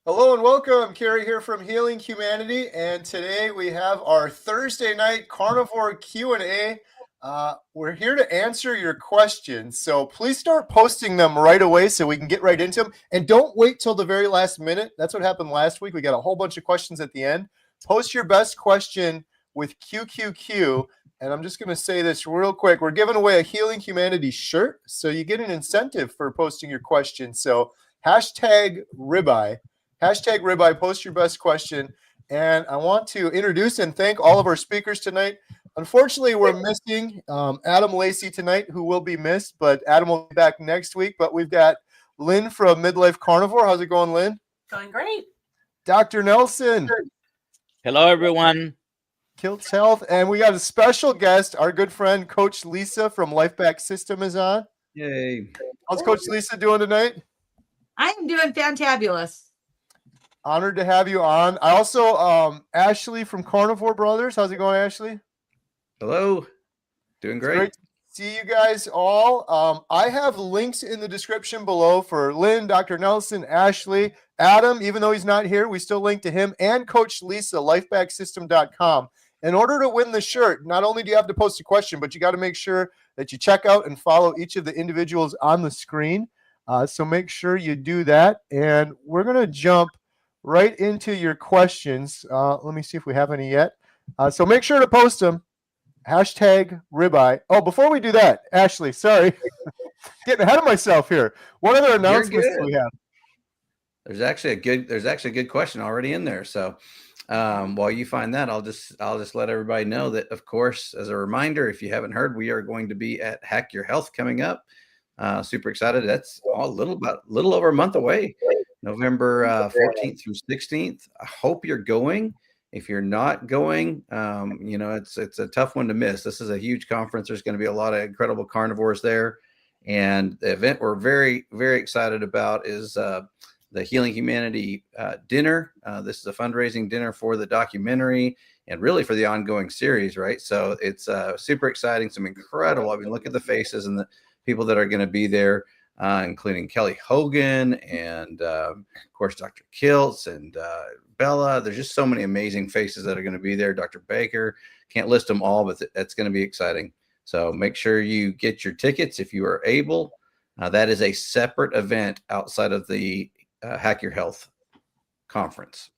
Hello and welcome. Kerry here from Healing Humanity, and today we have our Thursday night Carnivore Q&A. We're here to answer your questions, so please start posting them right away so we can get right into them. And don't wait till the very last minute. That's what happened last week. We got a whole bunch of questions at the end. Post your best question with QQQ. And I'm just going to say this real quick. We're giving away a Healing Humanity shirt, so you get an incentive for posting your question. So hashtag ribeye. Hashtag ribeye, post your best question. And I want to introduce and thank all of our speakers tonight. Unfortunately, we're missing Adam Lacey tonight, who will be missed, but Adam will be back next week. But we've got Lynn from Midlife Carnivore. How's it going, Lynn? Going great. Dr. Nelson. Hello, everyone. Kilts Health. And we got a special guest, our good friend, Coach Lisa from Lifeback System is on. Yay. How's Coach Lisa doing tonight? I'm doing fantabulous. Honored to have you on. I also, Ashley from Carnivore Brothers. How's it going, Ashley? Hello. Doing great. Great to see you guys all. I have links in the description below for Lynn, Dr. Nelson, Ashley, Adam. Even though he's not here, we still link to him, and Coach Lisa, lifebacksystem.com. In order to win the shirt, not only do you have to post a question, but you got to make sure that you check out and follow each of the individuals on the screen. So make sure you do that. And we're going to jump right into your questions. Let me see if we have any yet. So make sure to post them. Hashtag ribeye. Oh, before we do that, Ashley, sorry. Getting ahead of myself here. What other announcements do we have? There's actually a good question already in there. So while you find that, I'll just let everybody know that, of course, as a reminder, if you haven't heard, we are going to be at Hack Your Health coming up. Super excited. That's a little over a month away. November 14th through 16th. I hope you're going. If you're not going, it's a tough one to miss. This is a huge conference. There's going to be a lot of incredible carnivores there. And the event we're very, very excited about is the Healing Humanity dinner. This is a fundraising dinner for the documentary and really for the ongoing series, right? So it's super exciting. Some incredible, I mean, look at the faces and the people that are going to be there. Including Kelly Hogan and, of course, Dr. Kiltz and Bella. There's just so many amazing faces that are going to be there. Dr. Baker. Can't list them all, but that's going to be exciting. So make sure you get your tickets if you are able. That is a separate event outside of the Hack Your Health conference.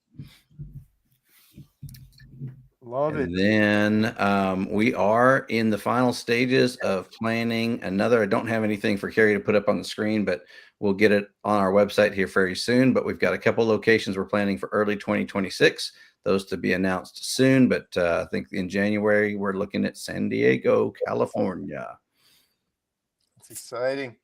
Love it. And then we are in the final stages of planning another. I don't have anything for Kerry to put up on the screen, but we'll get it on our website here very soon. But we've got a couple locations we're planning for early 2026. Those to be announced soon. But I think in January, we're looking at San Diego, California. That's exciting.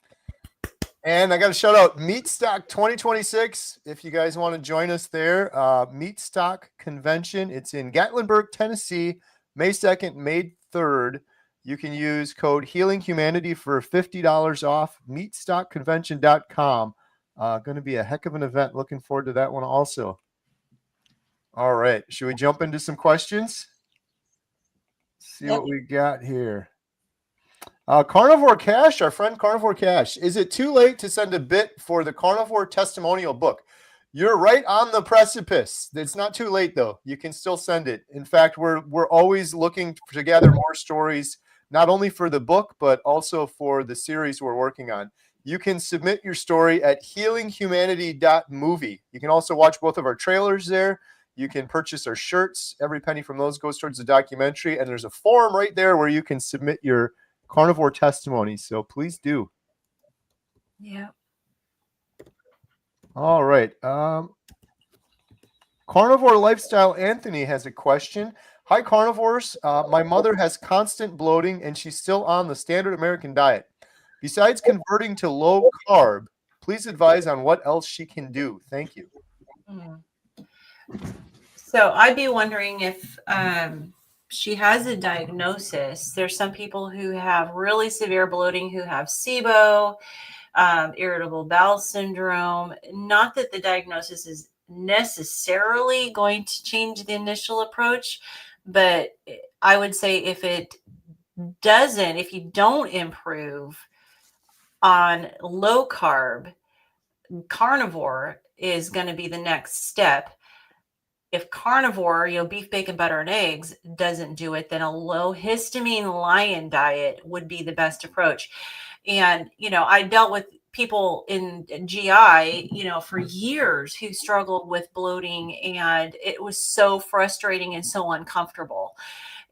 And I got to shout out Meat Stock 2026. If you guys want to join us there, Meat Stock Convention. It's in Gatlinburg, Tennessee, May 2nd, May 3rd. You can use code Healing Humanity for $50 off. Meatstockconvention.com. Going to be a heck of an event. Looking forward to that one also. All right. Should we jump into some questions? See what we got here. Carnivore Cash, our friend Carnivore Cash. Is it too late to send a bit for the Carnivore testimonial book? You're right on the precipice. It's not too late, though. You can still send it. In fact, we're always looking to gather more stories, not only for the book, but also for the series we're working on. You can submit your story at healinghumanity.movie. You can also watch both of our trailers there. You can purchase our shirts. Every penny from those goes towards the documentary. And there's a form right there where you can submit your Carnivore testimony, so please do. Yeah. All right. Carnivore Lifestyle Anthony has a question. Hi, carnivores. My mother has constant bloating, and she's still on the standard American diet. Besides converting to low carb, please advise on what else she can do. Thank you. So I'd be wondering if she has a diagnosis. There's some people who have really severe bloating who have SIBO, irritable bowel syndrome. Not that the diagnosis is necessarily going to change the initial approach, but I would say if you don't improve on low carb, carnivore is going to be the next step. If carnivore, beef, bacon, butter, and eggs doesn't do it, then a low histamine lion diet would be the best approach. And, I dealt with people in GI, for years who struggled with bloating, and it was so frustrating and so uncomfortable.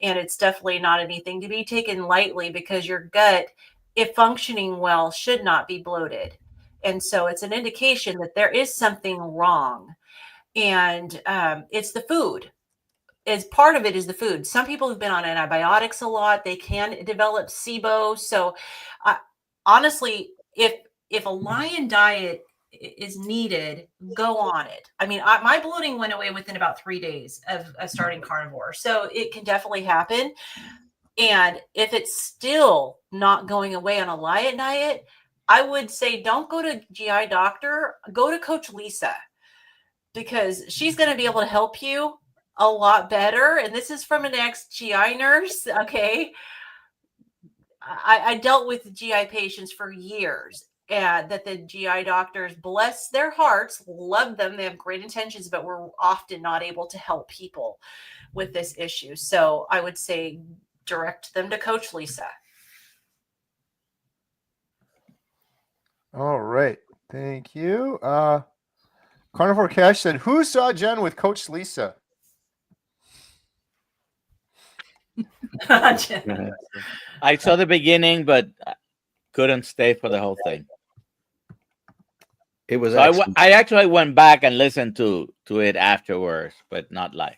And it's definitely not anything to be taken lightly, because your gut, if functioning well, should not be bloated. And so it's an indication that there is something wrong. And it's the food. As part of it is the food. Some people who've been on antibiotics a lot, they can develop SIBO. So honestly, if a lion diet is needed, go on it. I mean, my bloating went away within about 3 days of starting carnivore. So it can definitely happen. And if it's still not going away on a lion diet, I would say don't go to GI doctor, go to Coach Lisa, because she's going to be able to help you a lot better. And this is from an ex-GI nurse. Okay. I dealt with GI patients for years, and that the GI doctors, bless their hearts, love them. They have great intentions, but we're often not able to help people with this issue. So I would say direct them to Coach Lisa. All right. Thank you. Carnivore Cash said, who saw Jen with Coach Lisa? I saw the beginning, but couldn't stay for the whole thing. It was So I actually went back and listened to it afterwards, but not live.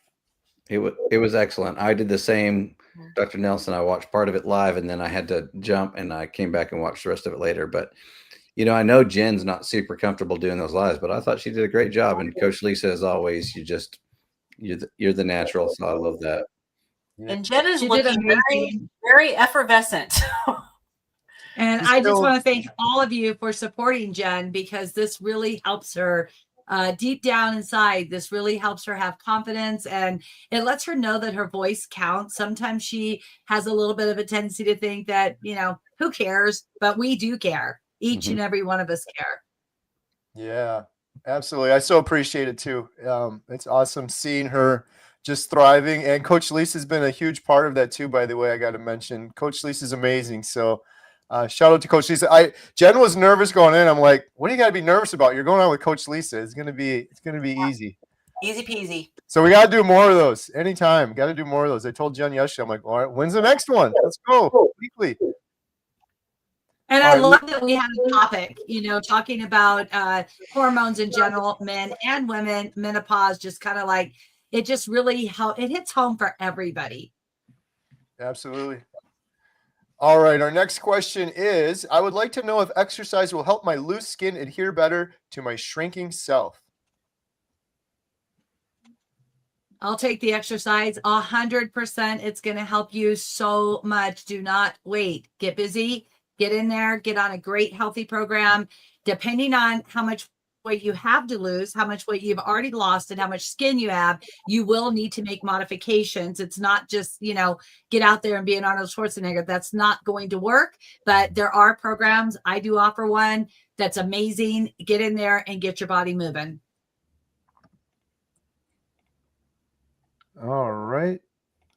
It was excellent. I did the same, Dr. Nelson. I watched part of it live, and then I had to jump, and I came back and watched the rest of it later. But I know Jen's not super comfortable doing those lives, but I thought she did a great job. And Coach Lisa, as always, you're the natural. So I love that. And Jen is She did looking very, amazing. very effervescent. And I just want to thank all of you for supporting Jen, because this really helps her deep down inside. This really helps her have confidence, and it lets her know that her voice counts. Sometimes she has a little bit of a tendency to think that, who cares? But we do care. Each and every one of us care. Yeah, absolutely. I so appreciate it too. It's awesome seeing her just thriving. And Coach Lisa's been a huge part of that too, by the way. I got to mention, Coach Lisa's amazing. So shout out to Coach Lisa. Jen was nervous going in. I'm like, what do you got to be nervous about? You're going on with Coach Lisa. It's gonna be easy. Easy peasy. So we got to do more of those anytime. Got to do more of those. I told Jen yesterday, I'm like, all right, when's the next one? Let's go weekly. And I love that we have a topic, talking about hormones in general, men and women, menopause, just kind of like, it just really it hits home for everybody. Absolutely. All right. Our next question is, I would like to know if exercise will help my loose skin adhere better to my shrinking self. I'll take the exercise 100%. It's going to help you so much. Do not wait. Get busy. Get in there, get on a great healthy program. Depending on how much weight you have to lose, how much weight you've already lost, and how much skin you have, you will need to make modifications. It's not just, get out there and be an Arnold Schwarzenegger. That's not going to work, but there are programs. I do offer one that's amazing. Get in there and get your body moving. All right.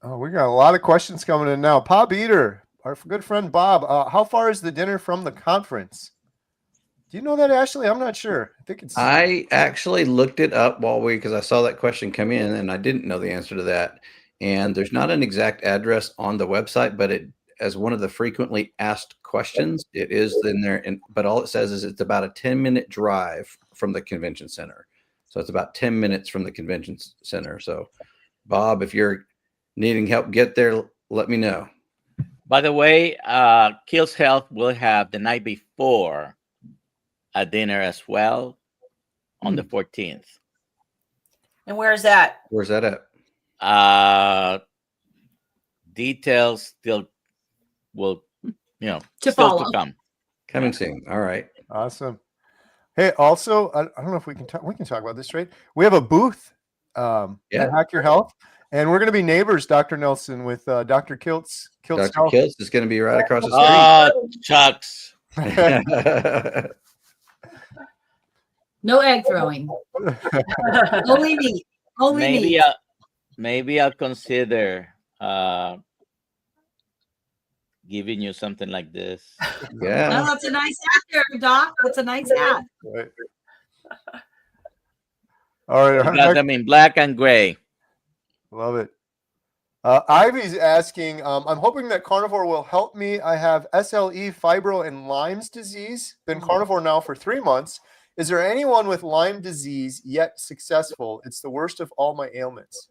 Oh, we got a lot of questions coming in now. Bob Eater, our good friend Bob, how far is the dinner from the conference? Do you know that, Ashley? I'm not sure. I actually looked it up because I saw that question come in, and I didn't know the answer to that. And there's not an exact address on the website, but it, as one of the frequently asked questions, it is in there. But all it says is it's about a 10-minute drive from the convention center. So it's about 10 minutes from the convention center. So Bob, if you're needing help get there, let me know. By the way, Kills Health will have the night before a dinner as well on the 14th. And where's that? Where's that at? Details still will, to still follow. to come. Coming soon. All right. Awesome. Hey, also, I don't know if we can talk about this, right? We have a booth at Hack Your Health, and we're going to be neighbors, Dr. Nelson, with Dr. Kiltz. Dr. Kiltz is going to be right across the street. Oh, Chucks. No egg throwing. Only meat. Only maybe meat. maybe I'll consider giving you something like this. Oh, Yeah. that's a nice hat there, Doc. That's a nice hat. Right. All right. You got them in black and gray. Love it. Ivy's asking, I'm hoping that carnivore will help me. I have SLE, fibro, and Lyme's disease. Been carnivore now for 3 months. Is there anyone with Lyme disease yet successful? It's the worst of all my ailments.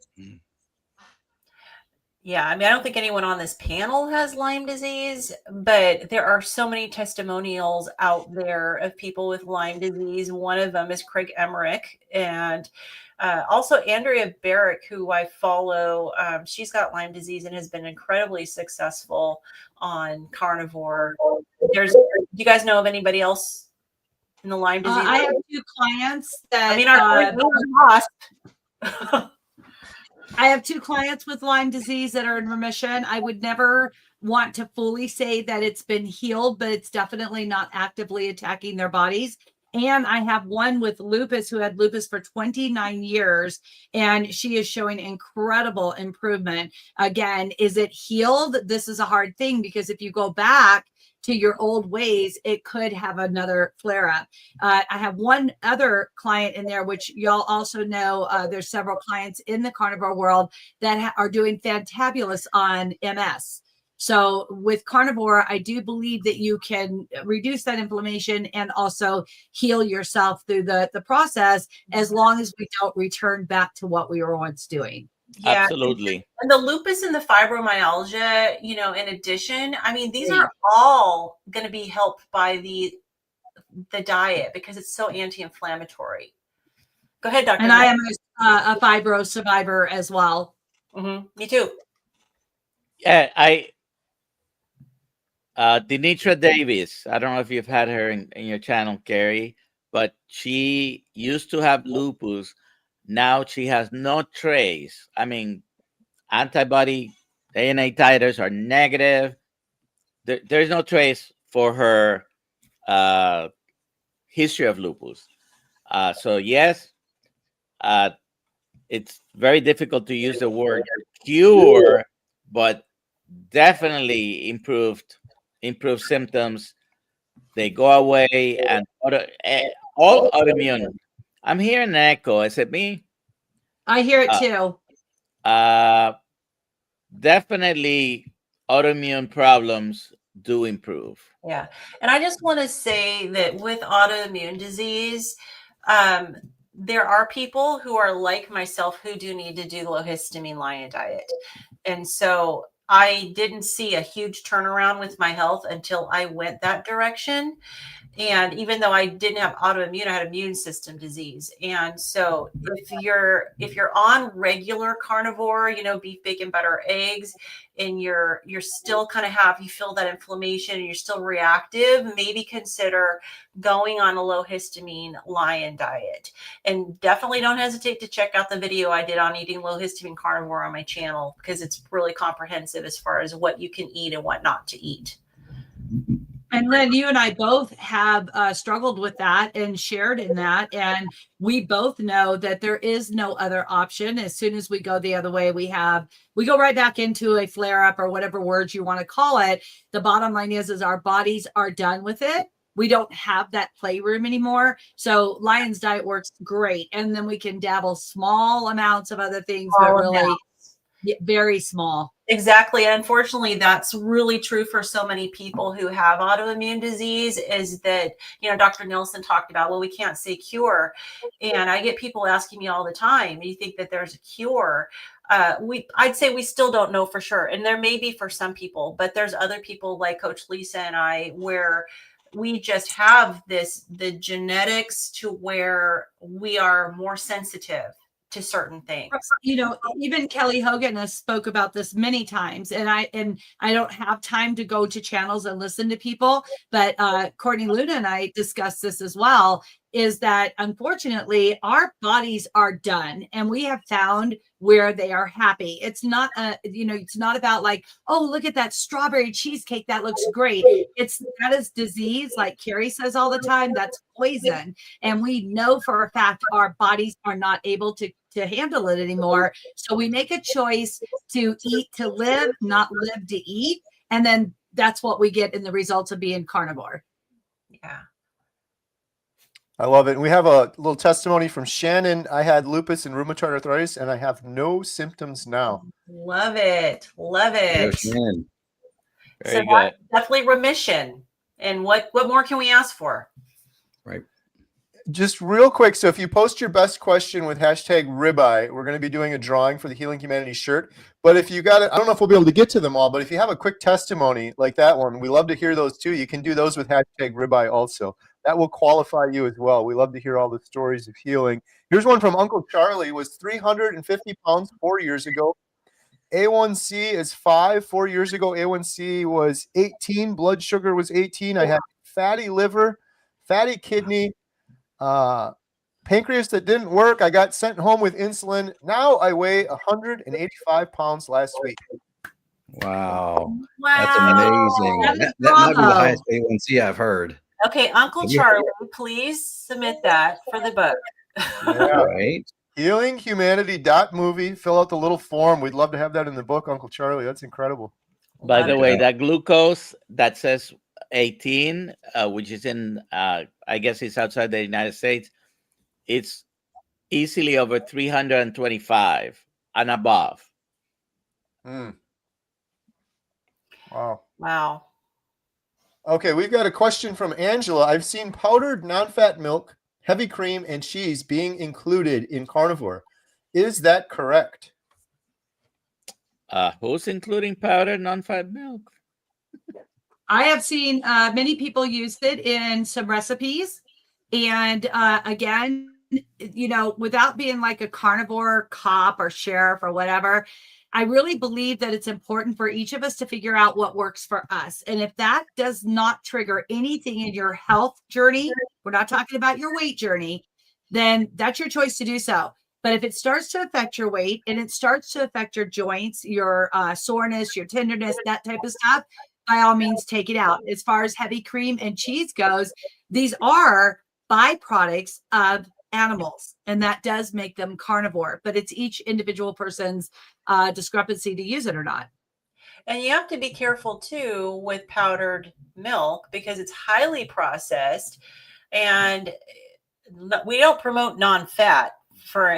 Yeah, I mean, I don't think anyone on this panel has Lyme disease, but there are so many testimonials out there of people with Lyme disease. One of them is Craig Emmerich, and also Andrea Barrick, who I follow. She's got Lyme disease and has been incredibly successful on carnivore. Do you guys know of anybody else in the Lyme disease? I have 2 clients that I mean, our wasp. I have 2 clients with Lyme disease that are in remission. I would never want to fully say that it's been healed, but it's definitely not actively attacking their bodies. And I have one with lupus who had lupus for 29 years, and she is showing incredible improvement. Again, is it healed? This is a hard thing because if you go back to your old ways, it could have another flare up. I have one other client in there, which y'all also know. There's several clients in the carnivore world that are doing fantabulous on MS. So with carnivore, I do believe that you can reduce that inflammation and also heal yourself through the process, as long as we don't return back to what we were once doing. Yeah, Absolutely. and the lupus and the fibromyalgia, in addition, I mean, these are all going to be helped by the diet because it's so anti-inflammatory. Go ahead, Dr. And I am a fibro survivor as well. Me too. Yeah, Denitra Davis. I don't know if you've had her in your channel, Carrie, but she used to have lupus. Now she has no trace. I mean, antibody ANA titers are negative. There's no trace for her history of lupus. So yes, it's very difficult to use the word cure, but definitely improved symptoms. They go away, and all autoimmune. I'm hearing an echo. Is it me? I hear it too. Definitely autoimmune problems do improve. Yeah. And I just want to say that with autoimmune disease, there are people who are like myself who do need to do low histamine lion diet. And so I didn't see a huge turnaround with my health until I went that direction. And even though I didn't have autoimmune, I had immune system disease. And so if you're on regular carnivore, beef, bacon, butter, eggs, and you're still you feel that inflammation and you're still reactive, maybe consider going on a low histamine lion diet. And definitely don't hesitate to check out the video I did on eating low histamine carnivore on my channel, because it's really comprehensive as far as what you can eat and what not to eat. And Lynn, you and I both have struggled with that and shared in that. And we both know that there is no other option. As soon as we go the other way, we go right back into a flare up or whatever words you want to call it. The bottom line is our bodies are done with it. We don't have that playroom anymore. So Lion's diet works great. And then we can dabble small amounts of other things, but really very small. Exactly. And unfortunately, that's really true for so many people who have autoimmune disease, is that, Dr. Nielsen talked about, well, we can't say cure. And I get people asking me all the time, do you think that there's a cure? I'd say we still don't know for sure. And there may be for some people, but there's other people like Coach Lisa and I, where we just have the genetics to where we are more sensitive to certain things. Even Kelly Hogan has spoke about this many times, and I don't have time to go to channels and listen to people, but Courtney Luna and I discussed this as well. is that unfortunately our bodies are done, and we have found where they are happy. It's not it's not about like, oh, look at that strawberry cheesecake, that looks great. That is disease, like Carrie says all the time. That's poison, and we know for a fact our bodies are not able to handle it anymore. So we make a choice to eat to live, not live to eat, and then that's what we get in the results of being carnivore. Yeah. I love it. And we have a little testimony from Shannon. I had lupus and rheumatoid arthritis, and I have no symptoms now. Love it. Love Go it. Shannon. Very So good. that's definitely remission. And what more can we ask for? Right. Just real quick. So if you post your best question with hashtag ribeye, we're going to be doing a drawing for the Healing Humanity shirt. But if you got it, I don't know if we'll be able to get to them all, but if you have a quick testimony like that one, we love to hear those too. You can do those with hashtag ribeye also. That will qualify you as well. We love to hear all the stories of healing. Here's one from Uncle Charlie. Was 350 pounds 4 years ago. A1C is 5. 4 years ago, A1C was 18. Blood sugar was 18. I had fatty liver, fatty kidney, pancreas that didn't work. I got sent home with insulin. Now I weigh 185 pounds last week. Wow. Wow. That's amazing. That is That might be the bravo. highest A1C I've heard. Okay, Uncle Yeah. Charlie, please submit that for the book. Yeah. Right. Healinghumanity.movie. Fill out the little form. We'd love to have that in the book, Uncle Charlie. That's incredible. By Love the it. way, that glucose that says 18, which is in, I guess it's outside the United States, it's easily over 325 and above. Mm. Wow. Wow. Okay, we've got a question from Angela. I've seen powdered non-fat milk, heavy cream, and cheese being included in carnivore. Is that correct? Who's including powdered non-fat milk? I have seen many people use it in some recipes. And again, without being like a carnivore cop or sheriff or whatever, I really believe that it's important for each of us to figure out what works for us. And if that does not trigger anything in your health journey, we're not talking about your weight journey, then that's your choice to do so. But if it starts to affect your weight and it starts to affect your joints, your soreness, your tenderness, that type of stuff, by all means, take it out. As far as heavy cream and cheese goes, these are byproducts of animals, and that does make them carnivore, but it's each individual person's discrepancy to use it or not. And you have to be careful too with powdered milk because it's highly processed, and we don't promote non-fat for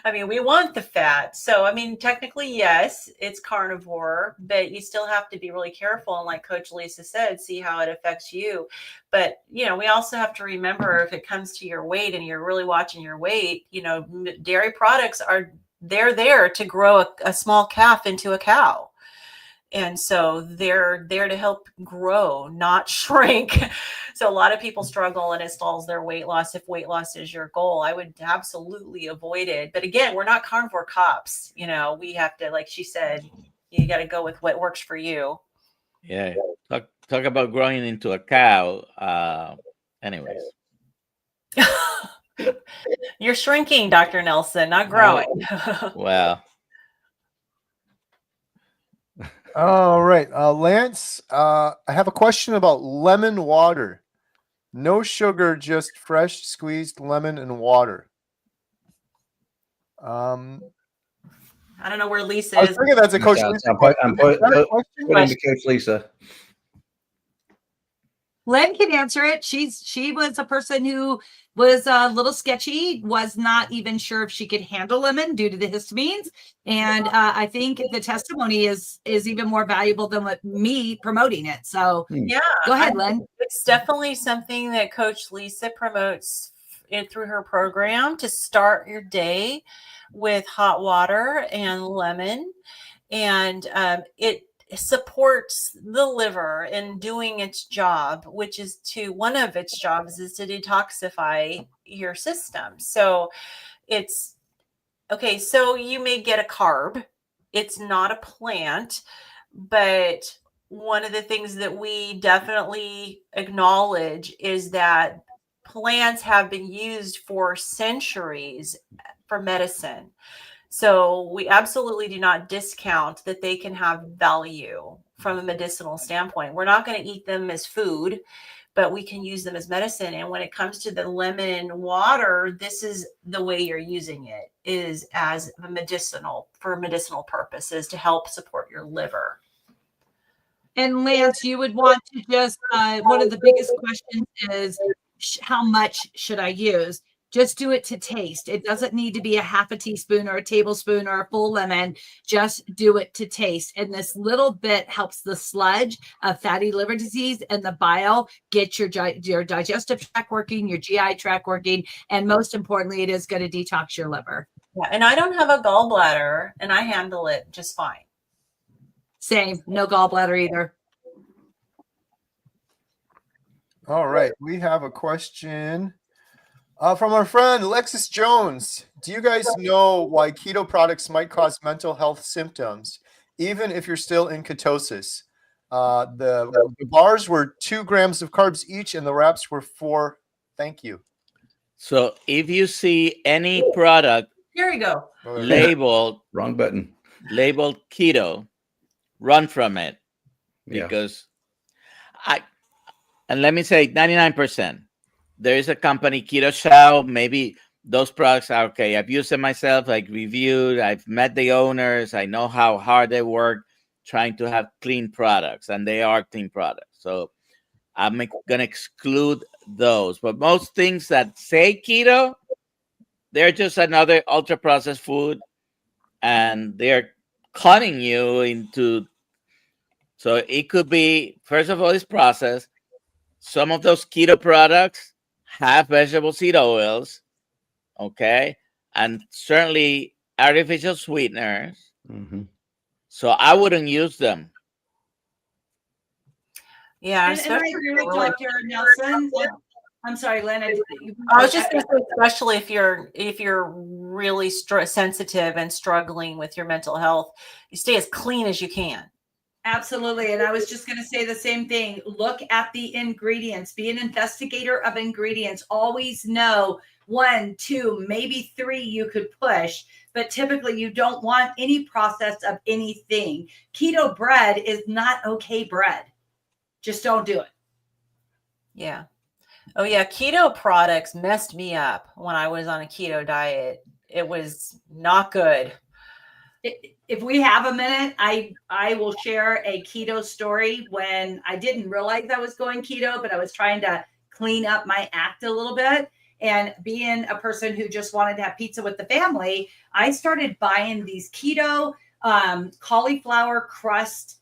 I mean, we want the fat. So, I mean, technically, yes, it's carnivore, but you still have to be really careful. And like Coach Lisa said, see how it affects you. But, we also have to remember if it comes to your weight and you're really watching your weight, dairy products they're there to grow a small calf into a cow. And so they're there to help grow, not shrink. So a lot of people struggle and it stalls their weight loss. If weight loss is your goal, I would absolutely avoid it. But again, we're not carnivore cops. We have to, like she said, you got to go with what works for you. Yeah. Talk about growing into a cow. Anyways. You're shrinking, Dr. Nelson, not growing. Well. All right. Lance, I have a question about lemon water. No sugar, just fresh squeezed lemon and water. I don't know where Lisa I was is. thinking that's a Coach Lisa question. I'm Is that a question? putting to Coach Lisa. Len can answer it. She was a person who was a little sketchy, was not even sure if she could handle lemon due to the histamines. And I think the testimony is even more valuable than what me promoting it. So Yeah, go ahead, Len. It's definitely something that Coach Lisa promotes through her program to start your day with hot water and lemon. And it supports the liver in doing its job, which is one of its jobs is to detoxify your system. So it's okay. So you may get a carb. It's not a plant, but one of the things that we definitely acknowledge is that plants have been used for centuries for medicine. So we absolutely do not discount that they can have value from a medicinal standpoint. We're not going to eat them as food, but we can use them as medicine. And when it comes to the lemon water, this is the way you're using it, is as a medicinal, for medicinal purposes to help support your liver. And Lance, you would want to just, one of the biggest questions is how much should I use? Just do it to taste. It doesn't need to be a half a teaspoon or a tablespoon or a full lemon. Just do it to taste. And this little bit helps the sludge of fatty liver disease and the bile get your digestive tract working, your GI tract working. And most importantly, it is going to detox your liver. Yeah, and I don't have a gallbladder and I handle it just fine. Same, no gallbladder either. All right, we have a question from our friend Alexis Jones. Do you guys know why keto products might cause mental health symptoms, even if you're still in ketosis? The bars were 2 grams of carbs each, and the wraps were 4. Thank you. So if you see any product Here we go. labeled Wrong button. labeled keto, run from it, Yeah. because and let me say 99%. There is a company, Keto Chow. Maybe those products are okay. I've used them myself, like reviewed. I've met the owners. I know how hard they work trying to have clean products, and they are clean products. So I'm going to exclude those. But most things that say keto, they're just another ultra processed food, and they're cutting you into. So it could be, first of all, it's processed. Some of those keto products have vegetable seed oils, okay, and certainly artificial sweeteners. Mm-hmm. So I wouldn't use them. Yeah, And I agree with Dr. Nelson. I'm sorry, Lynn. I was just going to say, especially if you're really sensitive and struggling with your mental health, you stay as clean as you can. Absolutely. And I was just going to say the same thing. Look at the ingredients. Be an investigator of ingredients. Always know 1, 2, maybe 3 you could push, but typically you don't want any process of anything. Keto bread is not okay bread. Just don't do it. Yeah. Oh yeah. Keto products messed me up when I was on a keto diet. It was not good. If we have a minute, I will share a keto story when I didn't realize I was going keto, but I was trying to clean up my act a little bit. And being a person who just wanted to have pizza with the family, I started buying these keto cauliflower crust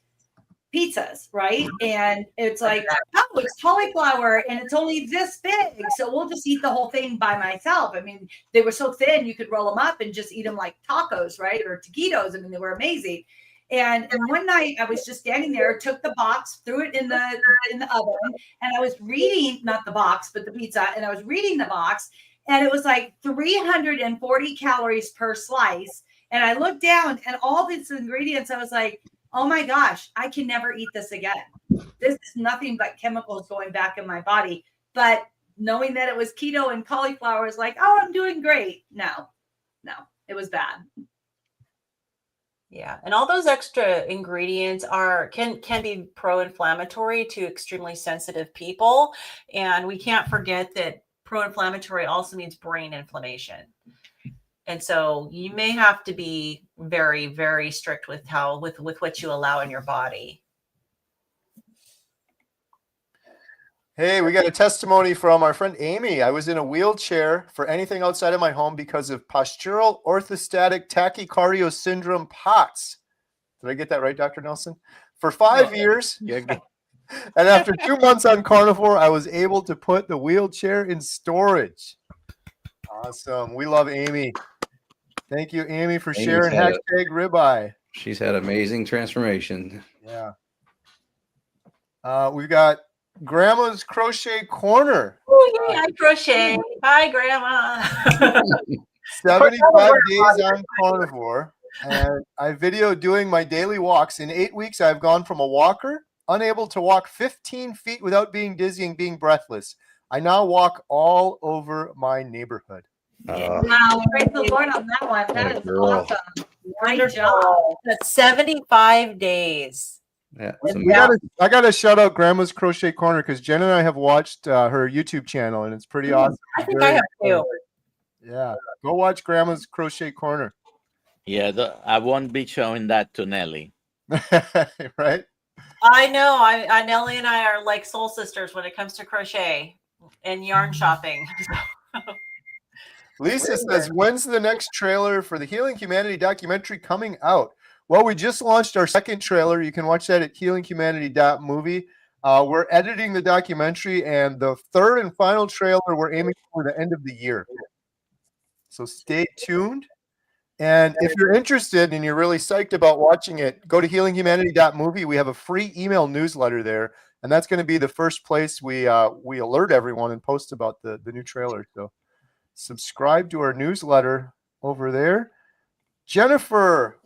pizzas, right? And it's like, oh, it's cauliflower and it's only this big, so we'll just eat the whole thing by myself. I mean, they were so thin you could roll them up and just eat them like tacos, right? Or taquitos. I mean, they were amazing. And one night I was just standing there, took the box, threw it in the oven, and I was reading, not the box, but the pizza, and I was reading the box, and it was like 340 calories per slice. And I looked down and all these ingredients, I was like, oh my gosh, I can never eat this again. This is nothing but chemicals going back in my body. But knowing that it was keto and cauliflower is like, oh, I'm doing great. No, it was bad. Yeah. And all those extra ingredients can be pro-inflammatory to extremely sensitive people. And we can't forget that pro-inflammatory also means brain inflammation. And so you may have to be very, very strict with what you allow in your body. Hey, we got a testimony from our friend Amy. I was in a wheelchair for anything outside of my home because of postural orthostatic tachycardia syndrome POTS. Did I get that right, Dr. Nelson? For 5 years. And after 2 months on Carnivore, I was able to put the wheelchair in storage. Awesome. We love Amy. Thank you, Amy, for sharing hashtag ribeye. She's had amazing transformation. Yeah. We've got Grandma's Crochet Corner. Oh, yay, I crochet. Hi, Grandma. 75 days on Carnivore. And I videoed doing my daily walks. In 8 weeks, I've gone from a walker, unable to walk 15 feet without being dizzy and being breathless. I now walk all over my neighborhood. Wow, praise the Lord on that one. That What a is girl. awesome. Great Wonderful. job. That's 75 days. Yeah, We some- I gotta shout out Grandma's Crochet Corner because Jen and I have watched her YouTube channel and it's pretty awesome. I think I have too. Yeah, go watch Grandma's Crochet Corner. Yeah, I won't be showing that to Nelly. Right? I know. I Nellie and I are like soul sisters when it comes to crochet and yarn shopping. Lisa says, when's the next trailer for the Healing Humanity documentary coming out? Well, we just launched our second trailer. You can watch that at healinghumanity.movie. We're editing the documentary, and the third and final trailer we're aiming for the end of the year. So stay tuned. And if you're interested and you're really psyched about watching it, go to healinghumanity.movie. We have a free email newsletter there, and that's going to be the first place we alert everyone and post about the new trailer. So subscribe to our newsletter over there. Jennifer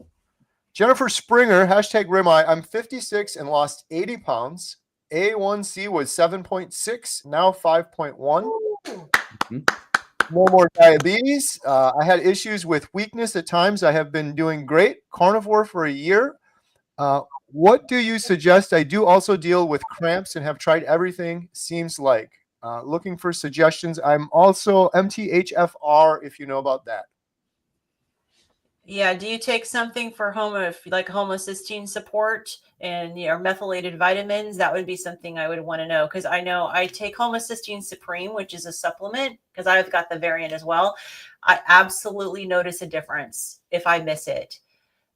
Springer, hashtag Ribeye. I'm 56 and lost 80 pounds. A1C was 7.6, now 5.1. No more diabetes. I had issues with weakness at times. I have been doing great. Carnivore for a year. What do you suggest? I do also deal with cramps and have tried everything, seems like. Looking for suggestions. I'm also MTHFR, if you know about that. Yeah. Do you take something for homocysteine support and methylated vitamins? That would be something I would want to know, because I know I take homocysteine supreme, which is a supplement, because I've got the variant as well. I absolutely notice a difference if I miss it.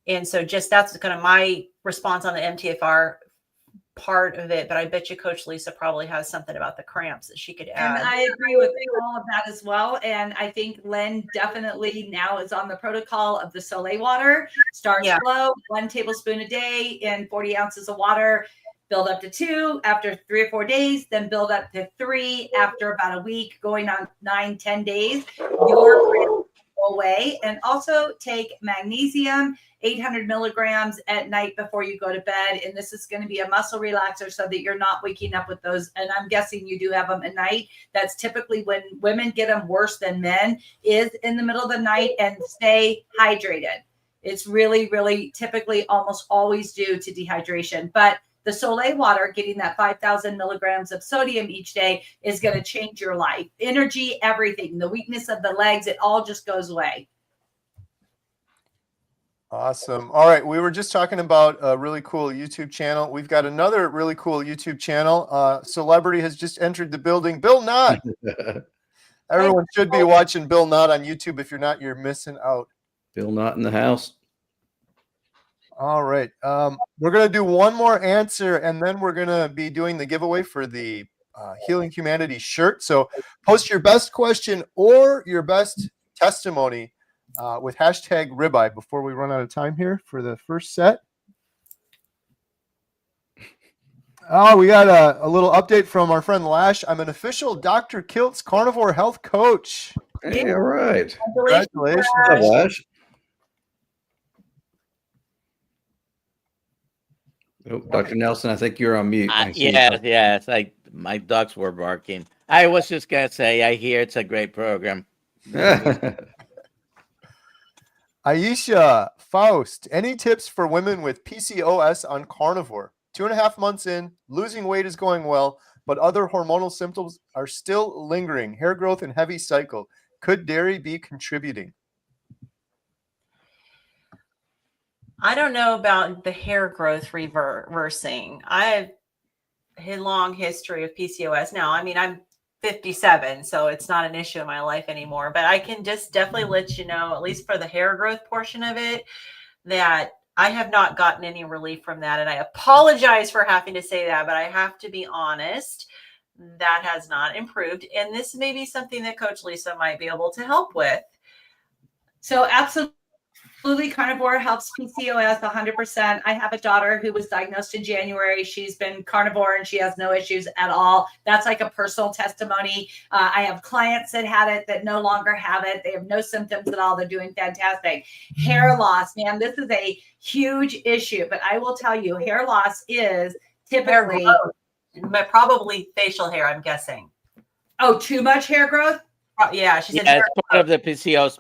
And so that's kind of my response on the MTFR part of it. But I bet you Coach Lisa probably has something about the cramps that she could add. And I agree with all of that as well. And I think Len definitely now is on the protocol of the Soleil water. Start slow, 1 tablespoon a day in 40 ounces of water. Build up to 2 after 3 or 4 days, then build up to 3 after about a week, going on 9-10 days. Your cramps will go away. And also take magnesium, 800 milligrams at night before you go to bed. And this is going to be a muscle relaxer so that you're not waking up with those. And I'm guessing you do have them at night. That's typically when women get them worse than men, is in the middle of the night. And stay hydrated. It's really, really typically almost always due to dehydration. But the Soleil water, getting that 5,000 milligrams of sodium each day, is going to change your life. Energy, everything, the weakness of the legs, it all just goes away. Awesome. All right. We were just talking about a really cool YouTube channel. We've got another really cool YouTube channel. Celebrity has just entered the building. Bill Knott. Everyone should be watching Bill Knott on YouTube. If you're not, you're missing out. Bill Knott in the house. All right. We're going to do one more answer, and then we're going to be doing the giveaway for the Healing Humanity shirt. So post your best question or your best testimony with hashtag Ribeye before we run out of time here for the first set. Oh, we got a little update from our friend Lash. I'm an official Dr. Kilt's Carnivore Health Coach. Hey, all right. Congratulations. Lash. Oh, Dr. Nelson, I think you're on mute. Yeah. It's like my dogs were barking. I was just going to say, I hear it's a great program. Aisha Faust, any tips for women with PCOS on carnivore? 2.5 months in, losing weight is going well, but other hormonal symptoms are still lingering. Hair growth and heavy cycle. Could dairy be contributing? I don't know about the hair growth reversing. I have a long history of PCOS. Now, I mean, I'm 57, so it's not an issue in my life anymore. But I can just definitely let you know, at least for the hair growth portion of it, that I have not gotten any relief from that. And I apologize for having to say that, but I have to be honest, that has not improved. And this may be something that Coach Lisa might be able to help with. So absolutely, carnivore helps PCOS 100%. I have a daughter who was diagnosed in January. She's been carnivore and she has no issues at all. That's like a personal testimony. I have clients that had it that no longer have it. They have no symptoms at all. They're doing fantastic. Hair loss, man, this is a huge issue. But I will tell you, hair loss is typically probably facial hair, I'm guessing. Oh, too much hair growth? Yeah, she said. Yeah, it's part of the PCOS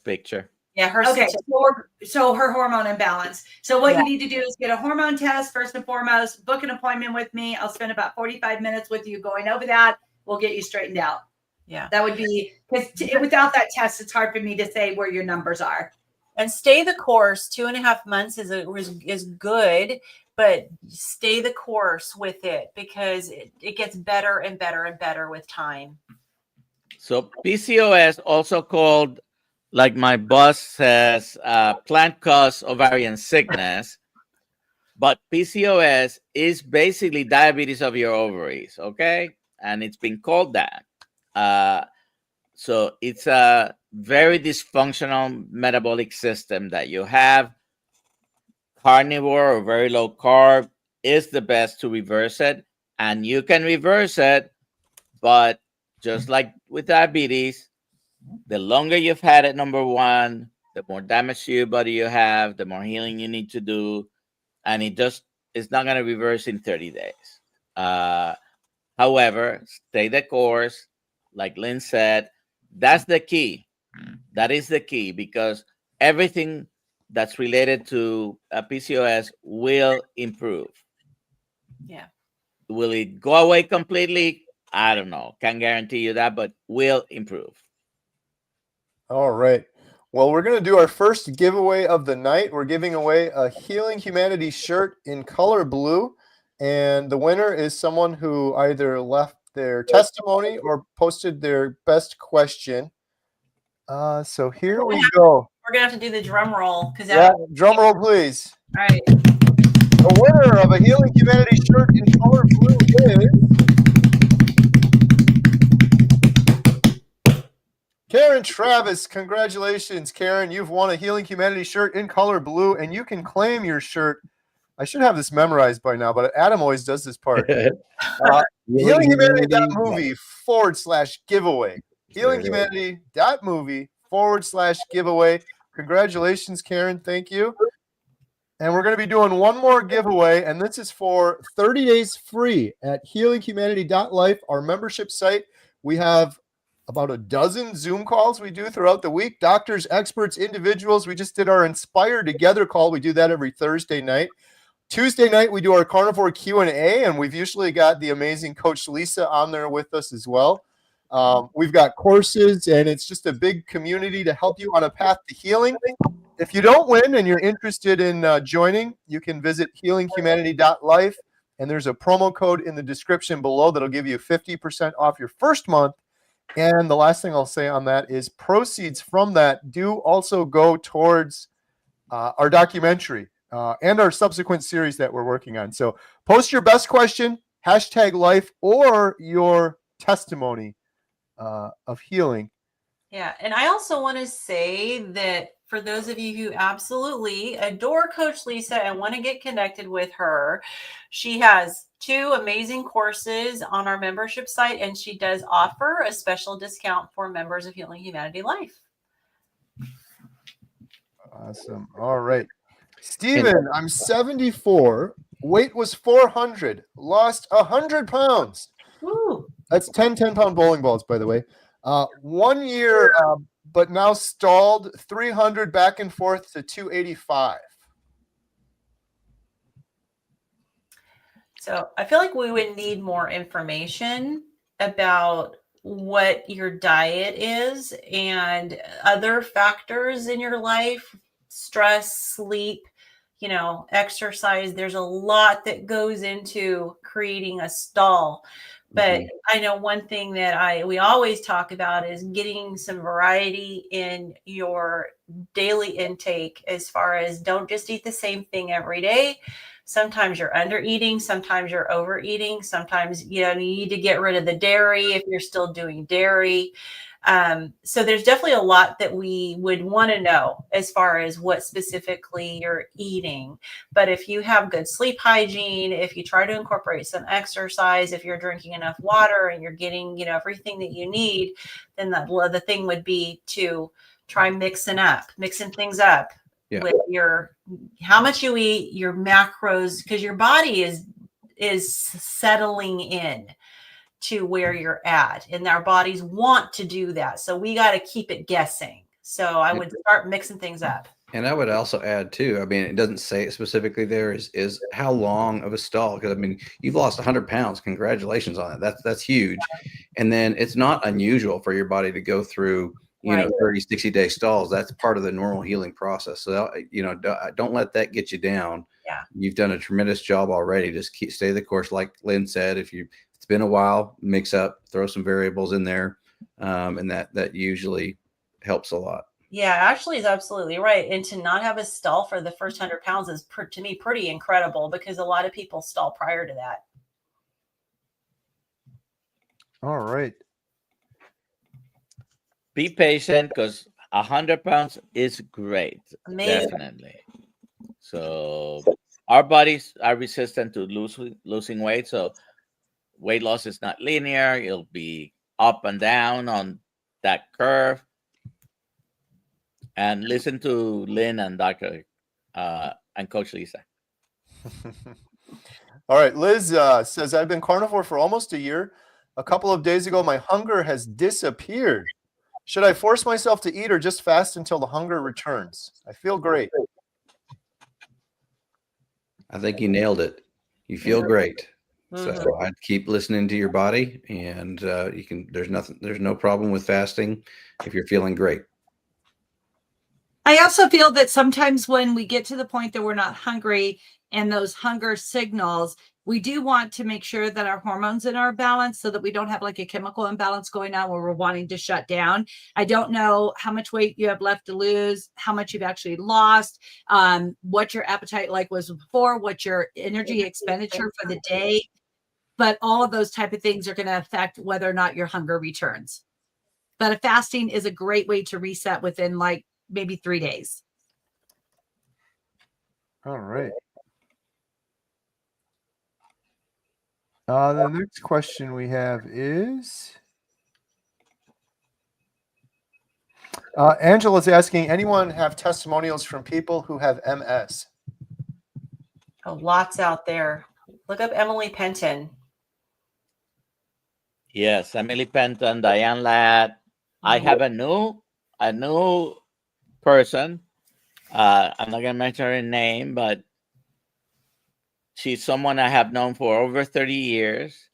picture. Yeah, her Okay, statistics- so her hormone imbalance. So what Yeah. you need to do is get a hormone test first and foremost. Book an appointment with me. I'll spend about 45 minutes with you going over that. We'll get you straightened out. Yeah. That would be because without that test, it's hard for me to say where your numbers are. And stay the course. 2.5 months is good, but stay the course with it because it gets better and better and better with time. So PCOS, also called, like my boss says, plant-caused ovarian sickness. But PCOS is basically diabetes of your ovaries, okay? And it's been called that. So it's a very dysfunctional metabolic system that you have. Carnivore or very low carb is the best to reverse it. And you can reverse it, but just like with diabetes, the longer you've had it, number one, the more damage to your body you have, the more healing you need to do. And it's not going to reverse in 30 days. However, stay the course. Like Lynn said, that's the key. That is the key, because everything that's related to PCOS will improve. Yeah. Will it go away completely? I don't know. Can't guarantee you that, but will improve. All right. Well, we're going to do our first giveaway of the night. We're giving away a Healing Humanity shirt in color blue. And the winner is someone who either left their testimony or posted their best question. So here we go. We're gonna have to do the drum roll because Yeah, drum roll, please. All right. The winner of a Healing Humanity shirt in color blue is Karen Travis. Congratulations, Karen. You've won a Healing Humanity shirt in color blue, and you can claim your shirt. I should have this memorized by now, but Adam always does this part. HealingHumanity.movie/giveaway. HealingHumanity.movie/giveaway. Congratulations, Karen. Thank you. And we're going to be doing one more giveaway, and this is for 30 days free at healinghumanity.life, our membership site. We have about a dozen Zoom calls we do throughout the week. Doctors, experts, individuals. We just did our Inspire Together call. We do that every Thursday night. Tuesday night, we do our Carnivore Q&A, and we've usually got the amazing Coach Lisa on there with us as well. We've got courses, and it's just a big community to help you on a path to healing. If you don't win and you're interested in joining, you can visit healinghumanity.life, and there's a promo code in the description below that'll give you 50% off your first month. And the last thing I'll say on that is proceeds from that do also go towards our documentary and our subsequent series that we're working on. So post your best question, #life, or your testimony of healing. Yeah. And I also want to say that for those of you who absolutely adore Coach Lisa and want to get connected with her, she has 2 amazing courses on our membership site, and she does offer a special discount for members of Healing Humanity Life. Awesome. All right. Steven, I'm 74. Weight was 400. Lost 100 pounds. Woo. That's 10 10-pound bowling balls, by the way. 1 year, but now stalled 300 back and forth to 285. So I feel like we would need more information about what your diet is and other factors in your life, stress, sleep, exercise. There's a lot that goes into creating a stall. But I know one thing that we always talk about is getting some variety in your daily intake, as far as don't just eat the same thing every day. Sometimes you're under eating, sometimes you're overeating, sometimes you need to get rid of the dairy if you're still doing dairy. So there's definitely a lot that we would want to know as far as what specifically you're eating. But if you have good sleep hygiene, if you try to incorporate some exercise, if you're drinking enough water and you're getting, everything that you need, then the thing would be to try mixing things up with how much you eat, your macros, because your body is settling in. to where you're at, and our bodies want to do that. So we got to keep it guessing. So I would start mixing things up. And I would also add too, I mean, it doesn't say it specifically there, is how long of a stall, because I mean, you've lost 100 pounds. Congratulations on it. That's huge. And then it's not unusual for your body to go through, you know, 30, 60-day stalls. That's part of the normal healing process. So, you know, don't let that get you down. Yeah. You've done a tremendous job already. Just stay the course. Like Lynn said, if it's been a while, mix up, throw some variables in there. And that usually helps a lot. Yeah, Ashley is absolutely right. And to not have a stall for the first 100 pounds is, to me, pretty incredible, because a lot of people stall prior to that. All right. Be patient, because 100 pounds is great. Amazing. Definitely. So our bodies are resistant to losing weight. So weight loss is not linear. It'll be up and down on that curve. And listen to Lynn and Dr. And Coach Lisa. All right. Liz says, I've been carnivore for almost a year. A couple of days ago, my hunger has disappeared. Should I force myself to eat or just fast until the hunger returns? I feel great. I think you nailed it. You feel great. So I'd keep listening to your body, and there's no problem with fasting if you're feeling great. I also feel that sometimes when we get to the point that we're not hungry and those hunger signals, we do want to make sure that our hormones are in our balance so that we don't have like a chemical imbalance going on where we're wanting to shut down. I don't know how much weight you have left to lose, how much you've actually lost, what your appetite like was before, what your energy expenditure for the day. But all of those type of things are going to affect whether or not your hunger returns. But a fasting is a great way to reset within like maybe 3 days. All right. The next question we have is Angela's asking, anyone have testimonials from people who have MS? Oh, lots out there. Look up Emily Penton. Yes, Emily Penton, Diane Ladd. I have a new person. I'm not gonna mention her name, but she's someone I have known for over 30 years,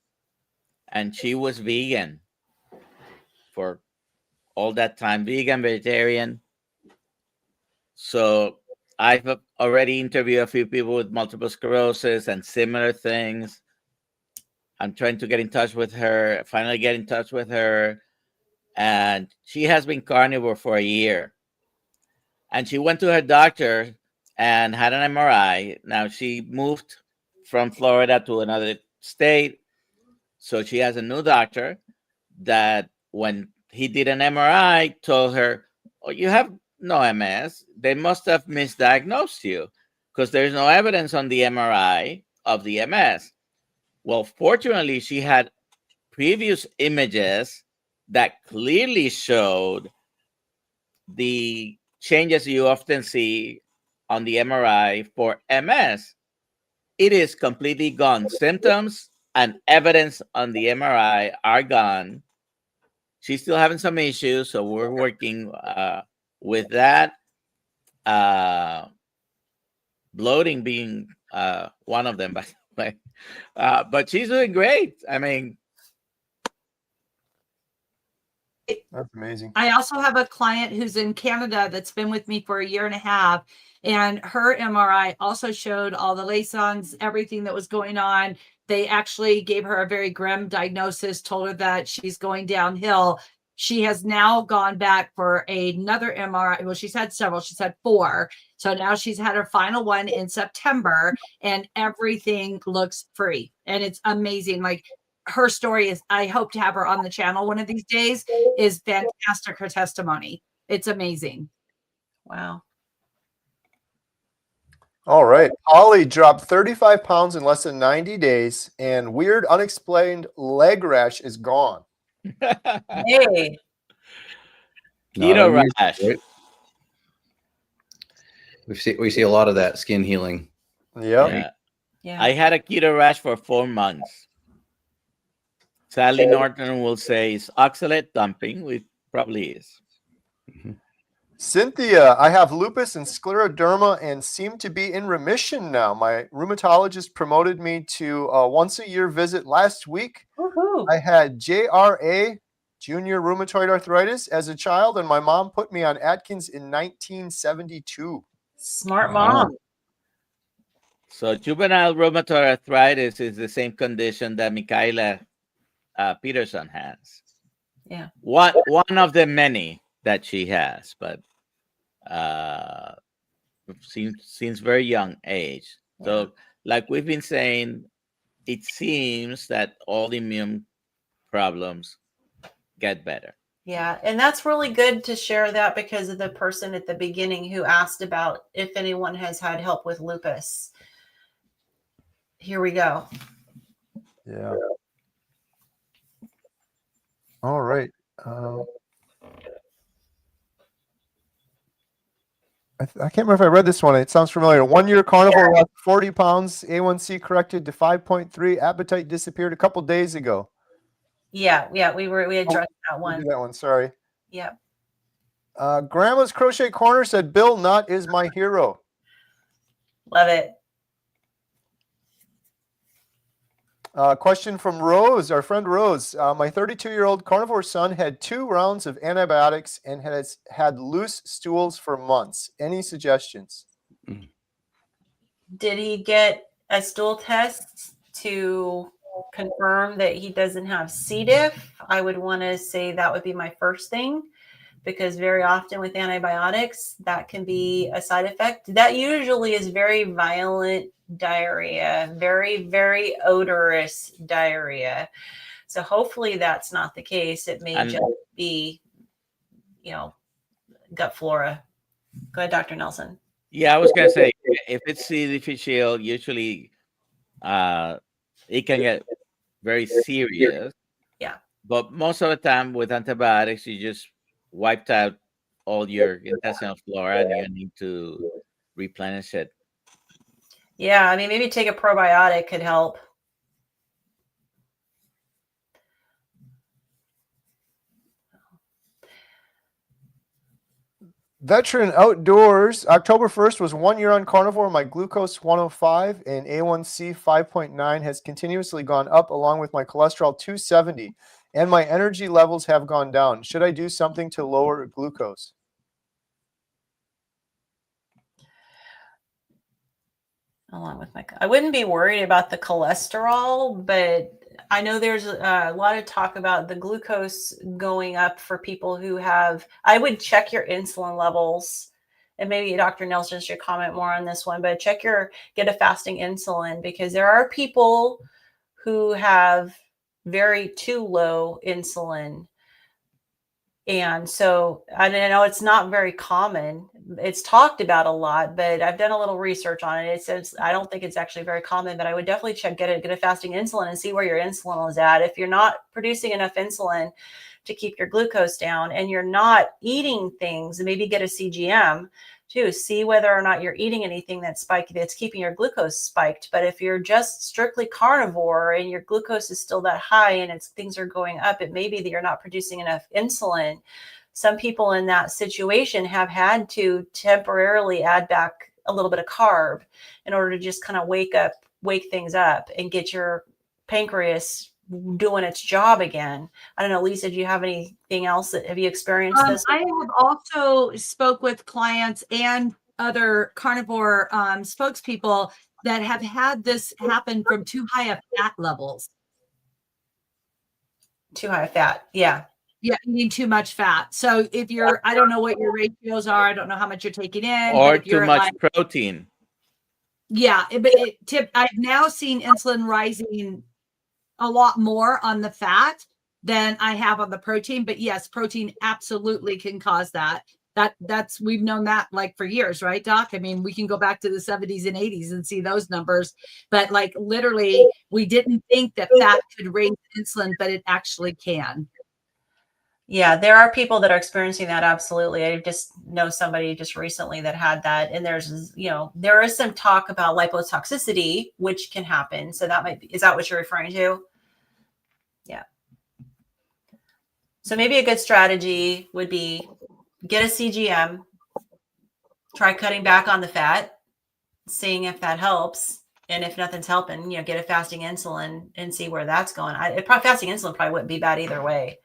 and she was vegan for all that time, vegan, vegetarian. So I've already interviewed a few people with multiple sclerosis and similar things. I'm trying to get in touch with her, finally get in touch with her. And she has been carnivore for a year. And she went to her doctor and had an MRI. Now she moved from Florida to another state. So she has a new doctor that when he did an MRI, told her, oh, you have no MS. They must have misdiagnosed you because there's no evidence on the MRI of the MS. Well, fortunately, she had previous images that clearly showed the changes you often see on the MRI for MS. It is completely gone. Symptoms and evidence on the MRI are gone. She's still having some issues, so we're working with that. Bloating being one of them, by the way. But she's doing great. I mean, That's amazing. I also have a client who's in Canada that's been with me for a year and a half, and her MRI also showed all the liaisons, everything that was going on. They actually gave her a very grim diagnosis, told her that she's going downhill. She has now gone back for another MRI. Well, she's had several. She's had 4. So now she's had her final one in September, and everything looks free. And it's amazing. Like, her story is, I hope to have her on the channel one of these days, is fantastic. Her testimony. It's amazing. Wow. All right. Ollie dropped 35 pounds in less than 90 days, and weird unexplained leg rash is gone. Hey. keto Not rash. unusual, right? We see a lot of that skin healing. Yep. Yeah. I had a keto rash for 4 months. Sally Norton will say is oxalate dumping, which probably is. Cynthia, I have lupus and scleroderma and seem to be in remission now. My rheumatologist promoted me to a once a year visit last week. Woohoo. I had JRA, junior rheumatoid arthritis, as a child, and my mom put me on Atkins in 1972. Smart Wow. mom. So juvenile rheumatoid arthritis is the same condition that Michaela Peterson has. Yeah. One of the many that she has, but seems very young age. So, like we've been saying, it seems that all immune problems get better. Yeah, and that's really good to share that because of the person at the beginning who asked about if anyone has had help with lupus. Here we go. Yeah. All right. I can't remember if I read this one. It sounds familiar. 1 year carnivore, lost 40 pounds, A1C corrected to 5.3. Appetite disappeared a couple days ago. Yeah, we addressed that We one. did that one. Sorry. Yeah. Grandma's Crochet Corner said Bill Nutt is my hero. Love it. Question from Rose, our friend Rose. My 32-year-old carnivore son had 2 rounds of antibiotics and has had loose stools for months. Any suggestions? Did he get a stool test to confirm that he doesn't have C. diff? I would want to say that would be my first thing, because very often with antibiotics, that can be a side effect. That usually is very violent diarrhea, very, very odorous diarrhea. So hopefully that's not the case. It may just be, gut flora. Go ahead, Dr. Nelson. Yeah, I was gonna say if it's C. difficile, usually it can get very serious. Yeah. But most of the time with antibiotics, you just wiped out all your intestinal flora and you need to replenish it. Yeah, I mean, maybe take a probiotic could help. Veteran Outdoors, October 1st was 1 year on carnivore. My glucose 105 and A1C 5.9 has continuously gone up, along with my cholesterol 270, and my energy levels have gone down. Should I do something to lower glucose? Along with I wouldn't be worried about the cholesterol, but I know there's a lot of talk about the glucose going up for people who have. I would check your insulin levels, and maybe Dr. Nelson should comment more on this one, but get a fasting insulin, because there are people who have very too low insulin. And so I know it's not very common. It's talked about a lot, but I've done a little research on it. It says I don't think it's actually very common, but I would definitely get a fasting insulin and see where your insulin is at. If you're not producing enough insulin to keep your glucose down and you're not eating things, maybe get a CGM too. See whether or not you're eating anything that's keeping your glucose spiked. But if you're just strictly carnivore and your glucose is still that high and things are going up, it may be that you're not producing enough insulin. Some people in that situation have had to temporarily add back a little bit of carb in order to just kind of wake things up and get your pancreas doing its job again. I don't know, Lisa, do you have anything else have you experienced this? I have also spoke with clients and other carnivore spokespeople that have had this happen from too high of fat levels. Too high of fat. Yeah. Yeah, eating too much fat. So if you're, I don't know what your ratios are. I don't know how much you're taking in. Or but if too you're much protein. Yeah, I've now seen insulin rising a lot more on the fat than I have on the protein. But yes, protein absolutely can cause that. That's we've known that like for years, right, Doc? I mean, we can go back to the 70s and 80s and see those numbers. But like literally, we didn't think that fat could raise insulin, but it actually can. Yeah, there are people that are experiencing that. Absolutely. I just know somebody just recently that had that. And there is some talk about lipotoxicity, which can happen. So that is that what you're referring to? Yeah. So maybe a good strategy would be get a CGM, try cutting back on the fat, seeing if that helps. And if nothing's helping, get a fasting insulin and see where that's going. Fasting insulin probably wouldn't be bad either way.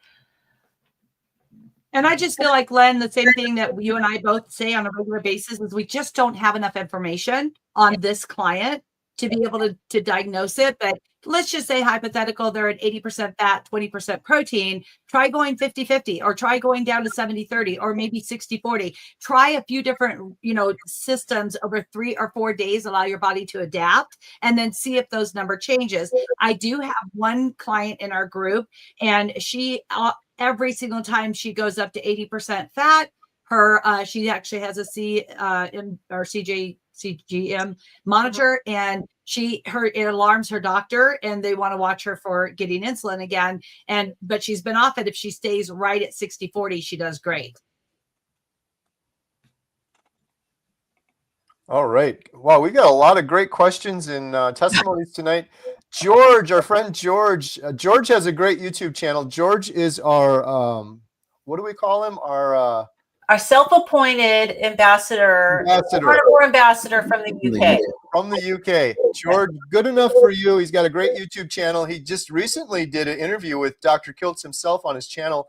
And I just feel like, Len, the same thing that you and I both say on a regular basis is we just don't have enough information on this client to be able to diagnose it. But let's just say hypothetical, they're at 80% fat, 20% protein. Try going 50-50 or try going down to 70-30 or maybe 60-40. Try a few different, systems over 3 or 4 days, allow your body to adapt and then see if those number changes. I do have one client in our group and she, every single time she goes up to 80% fat, she actually has a CGM monitor, and it alarms her doctor, and they want to watch her for getting insulin again. But she's been off it. If she stays right at 60-40, she does great. All right. Wow, we got a lot of great questions and testimonies tonight. George, our friend George, George has a great YouTube channel. George is our, what do we call him? Our self-appointed ambassador from the UK. From the UK. George, good enough for you. He's got a great YouTube channel. He just recently did an interview with Dr. Kiltz himself on his channel.